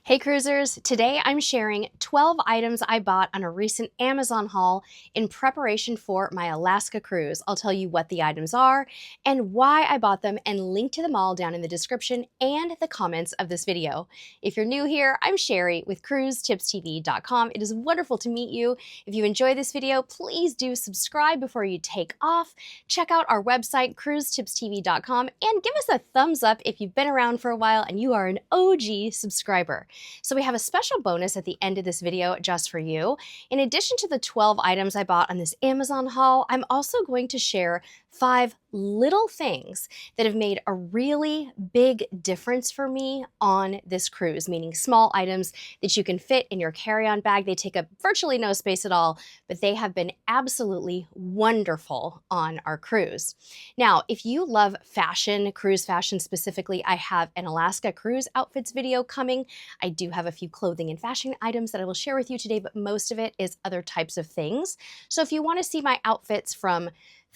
Hey cruisers, today I'm sharing 12 items I bought on a recent Amazon haul in preparation for my Alaska cruise. I'll tell you what the items are and why I bought them and link to them all down in the description and the comments of this video. If you're new here, I'm Sherry with cruisetipstv.com. It is wonderful to meet you. If you enjoy this video, please do subscribe before you take off. Check out our website, cruisetipstv.com, and give us a thumbs up if you've been around for a while and you are an OG subscriber. So we have a special bonus at the end of this video just for you. In addition to the 12 items I bought on this Amazon haul, I'm also going to share 5 little things that have made a really big difference for me on this cruise, meaning small items that you can fit in your carry-on bag. They take up virtually no space at all, but they have been absolutely wonderful on our cruise. Now, if you love fashion, cruise fashion specifically, I have an Alaska cruise outfits video coming. I do have a few clothing and fashion items that I will share with you today, but most of it is other types of things. So if you want to see my outfits from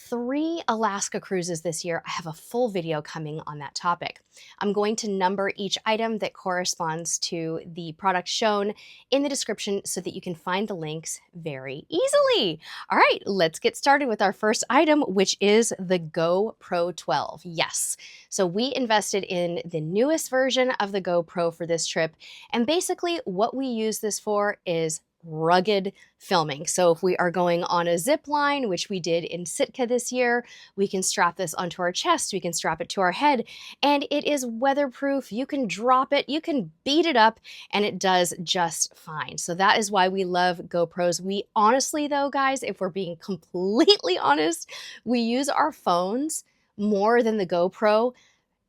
3 Alaska cruises this year, I have a full video coming on that topic. I'm going to number each item that corresponds to the product shown in the description so that you can find the links very easily. All right, let's get started with our first item, which is the GoPro 12. Yes, so we invested in the newest version of the GoPro for this trip, and basically what we use this for is rugged filming. So if we are going on a zip line, which we did in Sitka this year, we can strap this onto our chest, we can strap it to our head, and it is weatherproof. You can drop it, you can beat it up, and it does just fine. So that is why we love GoPros. We honestly though, guys, if we're being completely honest, we use our phones more than the GoPro,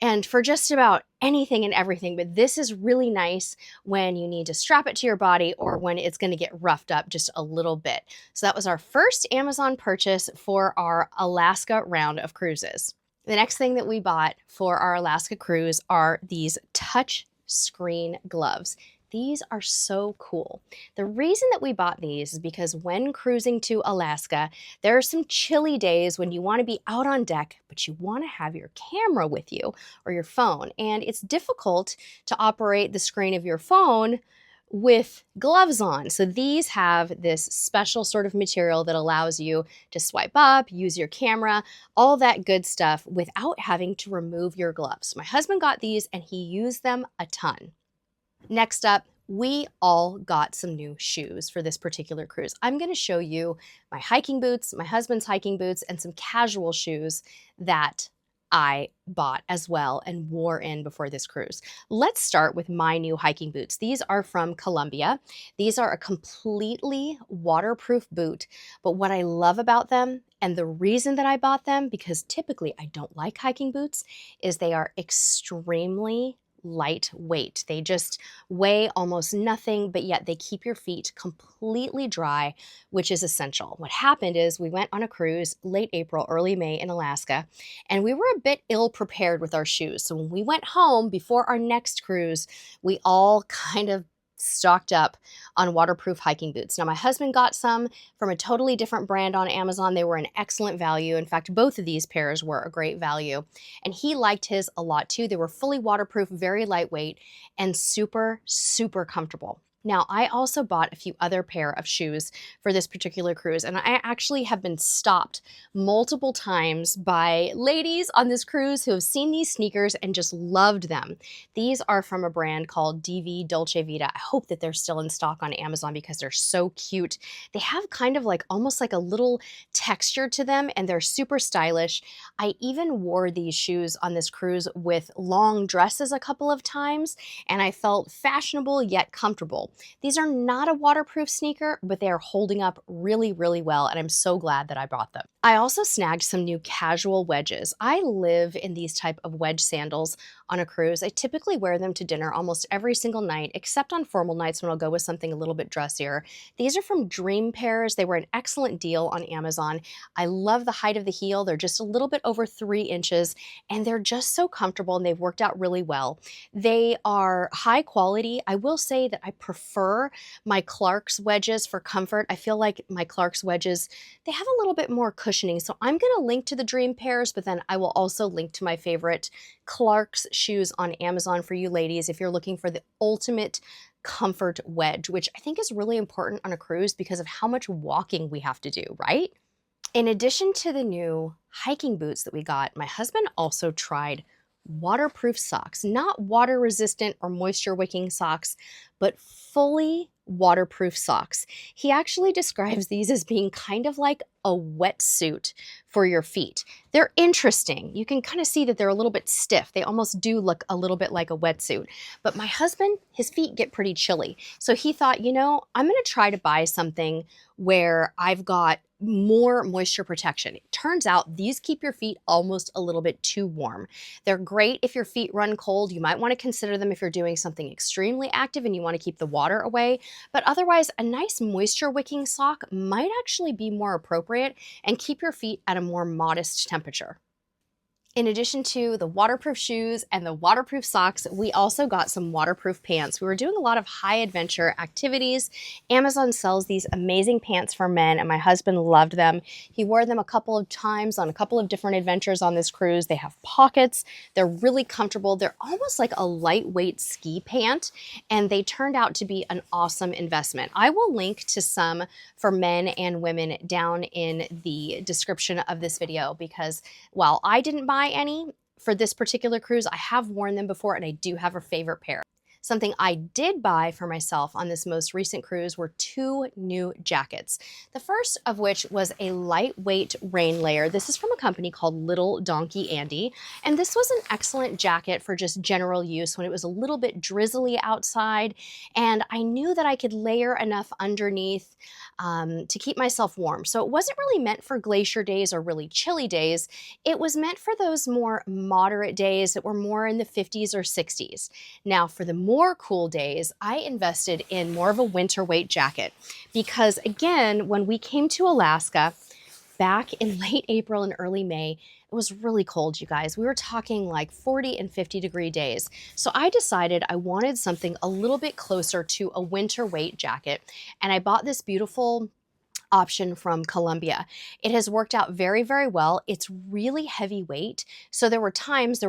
and for just about anything and everything, but this is really nice when you need to strap it to your body or when it's going to get roughed up just a little bit. So that was our first Amazon purchase for our Alaska round of cruises. The next thing that we bought for our Alaska cruise are these touch screen gloves. These are so cool. The reason that we bought these is because when cruising to Alaska, there are some chilly days when you want to be out on deck, but you want to have your camera with you or your phone. And it's difficult to operate the screen of your phone with gloves on. So these have this special sort of material that allows you to swipe up, use your camera, all that good stuff without having to remove your gloves. My husband got these and he used them a ton. Next up, we all got some new shoes for this particular cruise. I'm going to show you my hiking boots, my husband's hiking boots, and some casual shoes that I bought as well and wore in before this cruise. Let's start with my new hiking boots. These are from Columbia. These are a completely waterproof boot, but what I love about them and the reason that I bought them, because typically I don't like hiking boots, is they are extremely lightweight. They just weigh almost nothing, but yet they keep your feet completely dry, which is essential. What happened is we went on a cruise late April, early May in Alaska, and we were a bit ill prepared with our shoes. So when we went home before our next cruise, we all kind of stocked up on waterproof hiking boots. Now, my husband got some from a totally different brand on Amazon. They were an excellent value. In fact, both of these pairs were a great value. And he liked his a lot too. They were fully waterproof, very lightweight, and super, super comfortable. Now, I also bought a few other pair of shoes for this particular cruise, and I actually have been stopped multiple times by ladies on this cruise who have seen these sneakers and just loved them. These are from a brand called DV Dolce Vita. I hope that they're still in stock on Amazon because they're so cute. They have kind of like almost like a little texture to them, and they're super stylish. I even wore these shoes on this cruise with long dresses a couple of times, and I felt fashionable yet comfortable. These are not a waterproof sneaker, but they are holding up really, really well, and I'm so glad that I bought them. I also snagged some new casual wedges. I live in these type of wedge sandals on a cruise. I typically wear them to dinner almost every single night, except on formal nights when I'll go with something a little bit dressier. These are from Dream Pairs. They were an excellent deal on Amazon. I love the height of the heel. They're just a little bit over 3 inches, and they're just so comfortable, and they've worked out really well. They are high quality. I will say that I prefer my Clark's wedges for comfort. I feel like my Clark's wedges, they have a little bit more cushioning. So I'm going to link to the Dream Pairs, but then I will also link to my favorite Clark's shoes on Amazon for you ladies if you're looking for the ultimate comfort wedge, which I think is really important on a cruise because of how much walking we have to do, right? In addition to the new hiking boots that we got, my husband also tried waterproof socks, not water resistant or moisture wicking socks, but fully waterproof socks. He actually describes these as being kind of like a wetsuit for your feet. They're interesting. You can kind of see that they're a little bit stiff. They almost do look a little bit like a wetsuit. But my husband, his feet get pretty chilly. So he thought, I'm going to try to buy something where I've got more moisture protection. It turns out these keep your feet almost a little bit too warm. They're great if your feet run cold. You might want to consider them if you're doing something extremely active and you want to keep the water away. But otherwise, a nice moisture wicking sock might actually be more appropriate and keep your feet at a more modest temperature. In addition to the waterproof shoes and the waterproof socks, we also got some waterproof pants. We were doing a lot of high adventure activities. Amazon sells these amazing pants for men, and my husband loved them. He wore them a couple of times on a couple of different adventures on this cruise. They have pockets. They're really comfortable. They're almost like a lightweight ski pant, and they turned out to be an awesome investment. I will link to some for men and women down in the description of this video because while I didn't buy any for this particular cruise, I have worn them before and I do have a favorite pair. Something I did buy for myself on this most recent cruise were 2 new jackets. The first of which was a lightweight rain layer. This is from a company called Little Donkey Andy, and this was an excellent jacket for just general use when it was a little bit drizzly outside, and I knew that I could layer enough underneath to keep myself warm. So it wasn't really meant for glacier days or really chilly days. It was meant for those more moderate days that were more in the 50s or 60s. Now, for the more cool days, I invested in more of a winter weight jacket because, again, when we came to Alaska back in late April and early May, it was really cold, you guys. We were talking like 40 and 50-degree days. So I decided I wanted something a little bit closer to a winter weight jacket, and I bought this beautiful option from Columbia. It has worked out very, very well. It's really heavyweight. So there were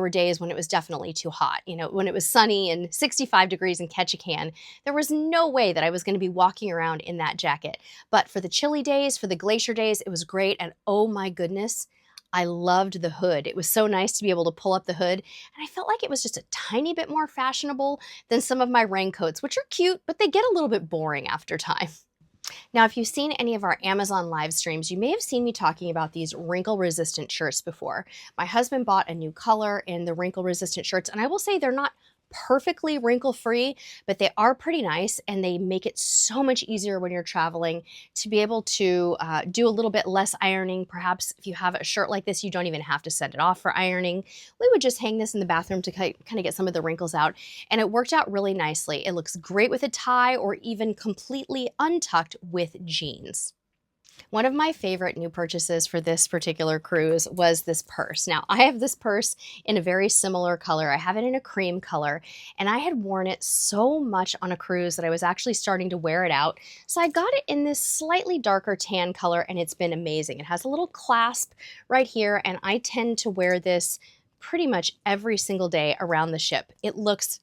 days when it was definitely too hot. When it was sunny and 65 degrees in Ketchikan, there was no way that I was going to be walking around in that jacket. But for the chilly days, for the glacier days, it was great. And oh my goodness, I loved the hood. It was so nice to be able to pull up the hood, and I felt like it was just a tiny bit more fashionable than some of my raincoats, which are cute, but they get a little bit boring after time. Now, if you've seen any of our Amazon live streams, you may have seen me talking about these wrinkle-resistant shirts before. My husband bought a new color in the wrinkle-resistant shirts, and I will say they're not perfectly wrinkle-free, but they are pretty nice, and they make it so much easier when you're traveling to be able to do a little bit less ironing. Perhaps if you have a shirt like this, you don't even have to send it off for ironing. We would just hang this in the bathroom to kind of get some of the wrinkles out, and it worked out really nicely. It looks great with a tie or even completely untucked with jeans. One of my favorite new purchases for this particular cruise was this purse. Now, I have this purse in a very similar color. I have it in a cream color, and I had worn it so much on a cruise that I was actually starting to wear it out. So I got it in this slightly darker tan color, and it's been amazing. It has a little clasp right here, and I tend to wear this pretty much every single day around the ship. It looks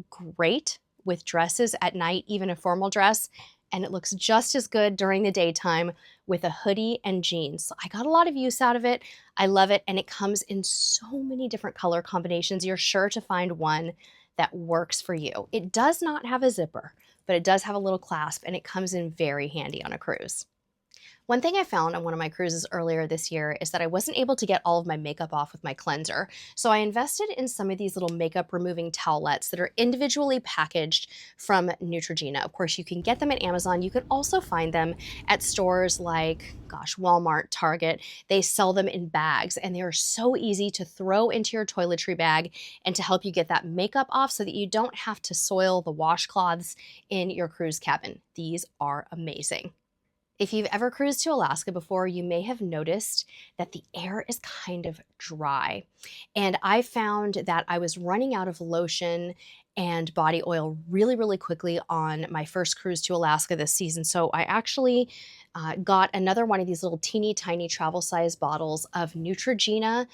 great with dresses at night, even a formal dress, and it looks just as good during the daytime with a hoodie and jeans. So I got a lot of use out of it. I love it, and it comes in so many different color combinations. You're sure to find one that works for you. It does not have a zipper, but it does have a little clasp, and it comes in very handy on a cruise. One thing I found on one of my cruises earlier this year is that I wasn't able to get all of my makeup off with my cleanser. So I invested in some of these little makeup removing towelettes that are individually packaged from Neutrogena. Of course, you can get them at Amazon. You can also find them at stores like, Walmart, Target. They sell them in bags, and they are so easy to throw into your toiletry bag and to help you get that makeup off so that you don't have to soil the washcloths in your cruise cabin. These are amazing. If you've ever cruised to Alaska before, you may have noticed that the air is kind of dry. And I found that I was running out of lotion and body oil really, really quickly on my first cruise to Alaska this season. So I actually got another one of these little teeny tiny travel size bottles of Neutrogena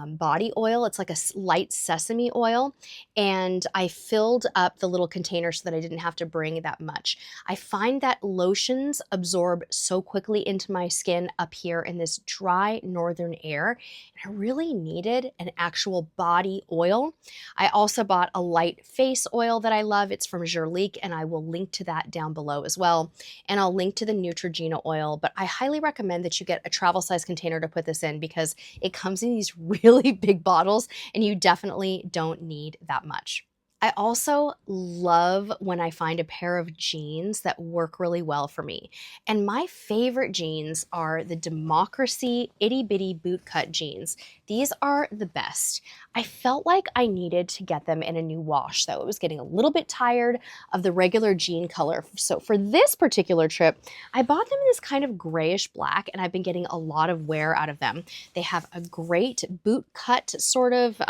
body oil. It's like a light sesame oil. And I filled up the little container so that I didn't have to bring that much. I find that lotions absorb so quickly into my skin up here in this dry northern air. And I really needed an actual body oil. I also bought a light face oil that I love. It's from Jurlique, and I will link to that down below as well. And I'll link to the Neutrogena oil, but I highly recommend that you get a travel size container to put this in because it comes in these really big bottles and you definitely don't need that much. I also love when I find a pair of jeans that work really well for me. And my favorite jeans are the Democracy Itty Bitty Bootcut jeans. These are the best. I felt like I needed to get them in a new wash, though. It was getting a little bit tired of the regular jean color. So for this particular trip, I bought them in this kind of grayish black, and I've been getting a lot of wear out of them. They have a great boot cut sort of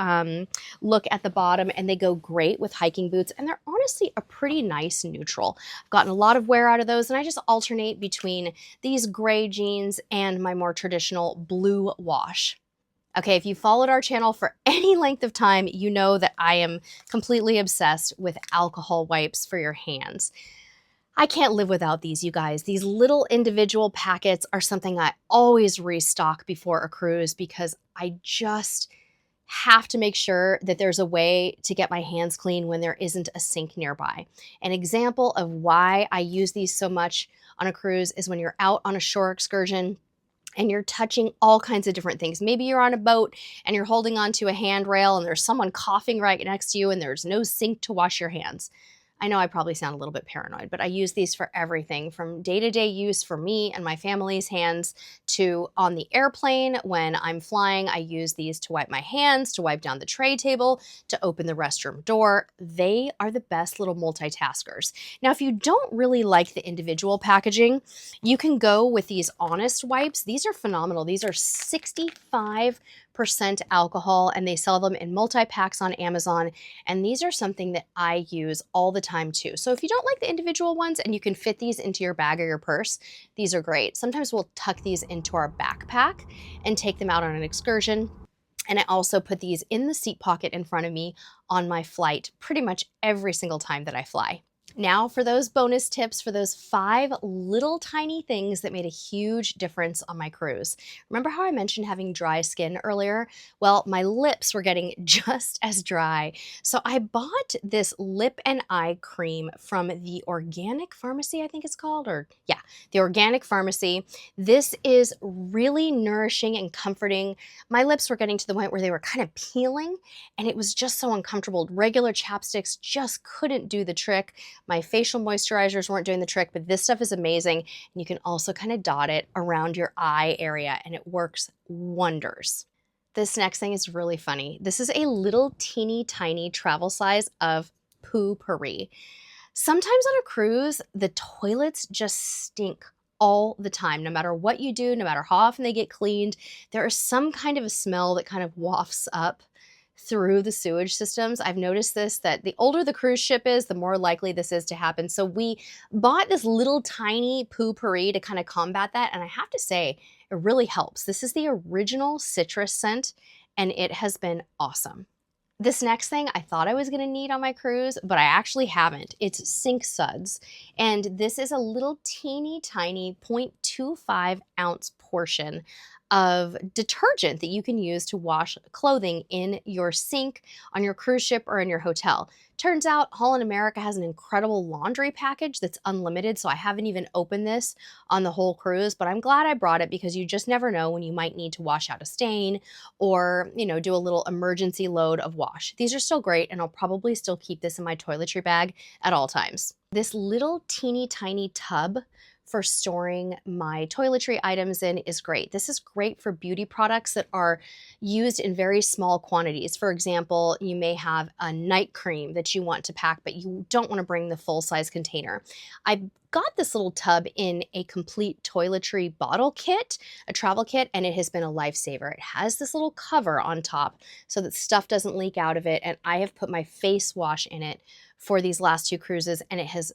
look at the bottom, and they go great with hiking boots, and they're honestly a pretty nice neutral. I've gotten a lot of wear out of those, and I just alternate between these gray jeans and my more traditional blue wash. Okay, if you followed our channel for any length of time, you know that I am completely obsessed with alcohol wipes for your hands. I can't live without these, you guys. These little individual packets are something I always restock before a cruise because I just have to make sure that there's a way to get my hands clean when there isn't a sink nearby. An example of why I use these so much on a cruise is when you're out on a shore excursion and you're touching all kinds of different things. Maybe you're on a boat and you're holding onto a handrail and there's someone coughing right next to you and there's no sink to wash your hands. I know I probably sound a little bit paranoid, but I use these for everything from day-to-day use for me and my family's hands to on the airplane when I'm flying. I use these to wipe my hands, to wipe down the tray table, to open the restroom door. They are the best little multitaskers. Now, if you don't really like the individual packaging, you can go with these Honest wipes. These are phenomenal. These are 65% alcohol, and they sell them in multi-packs on Amazon. And these are something that I use all the time too. So if you don't like the individual ones and you can fit these into your bag or your purse, these are great. Sometimes we'll tuck these into our backpack and take them out on an excursion. And I also put these in the seat pocket in front of me on my flight pretty much every single time that I fly. Now for those bonus tips for those 5 little tiny things that made a huge difference on my cruise. Remember how I mentioned having dry skin earlier? Well, my lips were getting just as dry. So I bought this lip and eye cream from the Organic Pharmacy, I think it's called, the Organic Pharmacy. This is really nourishing and comforting. My lips were getting to the point where they were kind of peeling and it was just so uncomfortable. Regular chapsticks just couldn't do the trick. My facial moisturizers weren't doing the trick, but this stuff is amazing. And you can also kind of dot it around your eye area and it works wonders. This next thing is really funny. This is a little teeny tiny travel size of poo-pourri. Sometimes on a cruise, the toilets just stink all the time. No matter what you do, no matter how often they get cleaned, there is some kind of a smell that kind of wafts up through the sewage systems. I've noticed this, that the older the cruise ship is, the more likely this is to happen. So we bought this little tiny poo-pourri to kind of combat that. And I have to say, it really helps. This is the original citrus scent, and it has been awesome. This next thing I thought I was going to need on my cruise, but I actually haven't. It's sink suds. And this is a little teeny tiny 0.25 ounce portion of detergent that you can use to wash clothing in your sink, on your cruise ship, or in your hotel. Turns out Holland America has an incredible laundry package that's unlimited, so I haven't even opened this on the whole cruise, but I'm glad I brought it because you just never know when you might need to wash out a stain or, do a little emergency load of wash. These are still great, and I'll probably still keep this in my toiletry bag at all times. This little teeny tiny tub for storing my toiletry items in is great. This is great for beauty products that are used in very small quantities. For example, you may have a night cream that you want to pack, but you don't want to bring the full-size container. I got this little tub in a complete toiletry bottle kit, a travel kit, and it has been a lifesaver. It has this little cover on top so that stuff doesn't leak out of it, and I have put my face wash in it for these last 2 cruises, and it has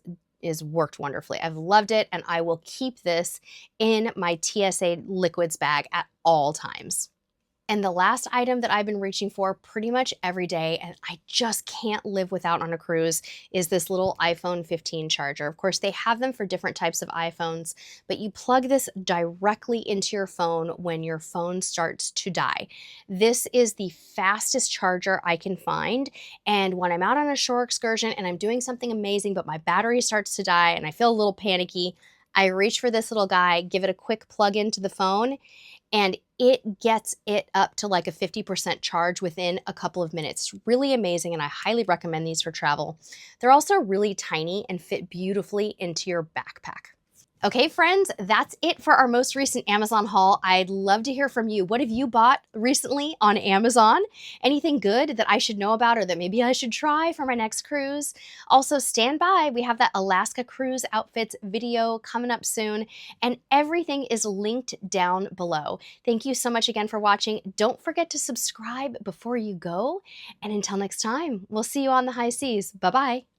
worked wonderfully. I've loved it, and I will keep this in my TSA liquids bag at all times. And the last item that I've been reaching for pretty much every day, and I just can't live without on a cruise, is this little iPhone 15 charger. Of course, they have them for different types of iPhones, but you plug this directly into your phone when your phone starts to die. This is the fastest charger I can find, and when I'm out on a shore excursion and I'm doing something amazing, but my battery starts to die and I feel a little panicky, I reach for this little guy, give it a quick plug into the phone, and it gets it up to like a 50% charge within a couple of minutes. Really amazing, and I highly recommend these for travel. They're also really tiny and fit beautifully into your backpack. Okay, friends, that's it for our most recent Amazon haul. I'd love to hear from you. What have you bought recently on Amazon? Anything good that I should know about or that maybe I should try for my next cruise? Also, stand by. We have that Alaska cruise outfits video coming up soon, and everything is linked down below. Thank you so much again for watching. Don't forget to subscribe before you go, and until next time, we'll see you on the high seas. Bye-bye.